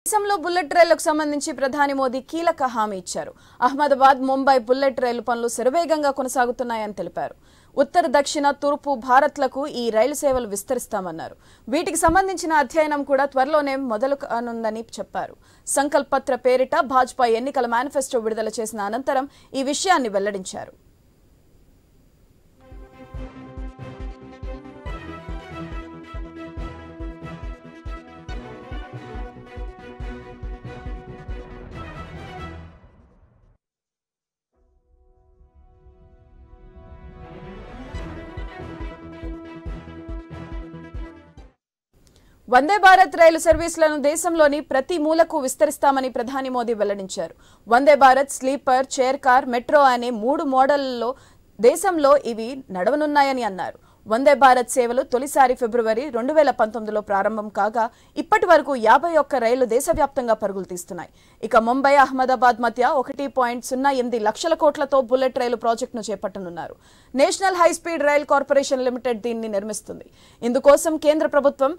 దేశంలో బుల్లెట్ రైళ్లకు సంబంధించి ప్రధాని మోదీ కీలక హామీ ఇచ్చారు. అహ్మదాబాద్, ముంబై బుల్లెట్ రైలు పనులు శరవేగంగా కొనసాగుతున్నాయని తెలిపారు. ఉత్తర, దక్షిణ, తూర్పు భారత్లకు ఈ రైలు సేవలు విస్తరిస్తామన్నారు. వీటికి సంబంధించిన అధ్యయనం కూడా త్వరలోనే మొదలు కానుందని చెప్పారు. సంకల్ప్ పత్ర పేరిట భాజపా ఎన్నికల మేనిఫెస్టో విడుదల చేసిన అనంతరం ఈ విషయాన్ని వెల్లడించారు. వందే భారత్ రైలు సర్వీసులను దేశంలోని ప్రతి మూలకు విస్తరిస్తామని ప్రధాని మోదీ వెల్లడించారు. Vande Bharat, sleeper, chair car, metro అనే 3 మోడళ్లలో దేశంలో ఇవి నడవనున్నాయని అన్నారు. వందే భారత్ సేవలు తొలిసారి ఫిబ్రవరి 2019లో ప్రారంభం కాగా ఇప్పటి వరకు 51 రైళ్లు దేశవ్యాప్తంగా పరుగులు తీస్తున్నాయి. ఇక ముంబై, అహ్మదాబాద్ మధ్య 1.08 లక్షల కోట్లతో బుల్లెట్ రైలు ప్రాజెక్టును చేపట్టనున్నారు. National high speed rail corporation limited దీన్ని నిర్మిస్తుంది. ఇందుకోసం కేంద్ర ప్రభుత్వం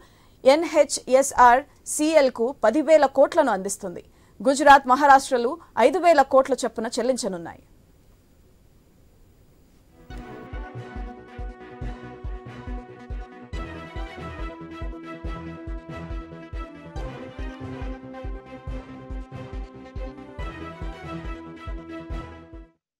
NHSRCLకు 10,000 కోట్లను అందిస్తుంది. గుజరాత్, మహారాష్ట్రలు 5,000 కోట్ల చొప్పున చెల్లించనున్నాయి.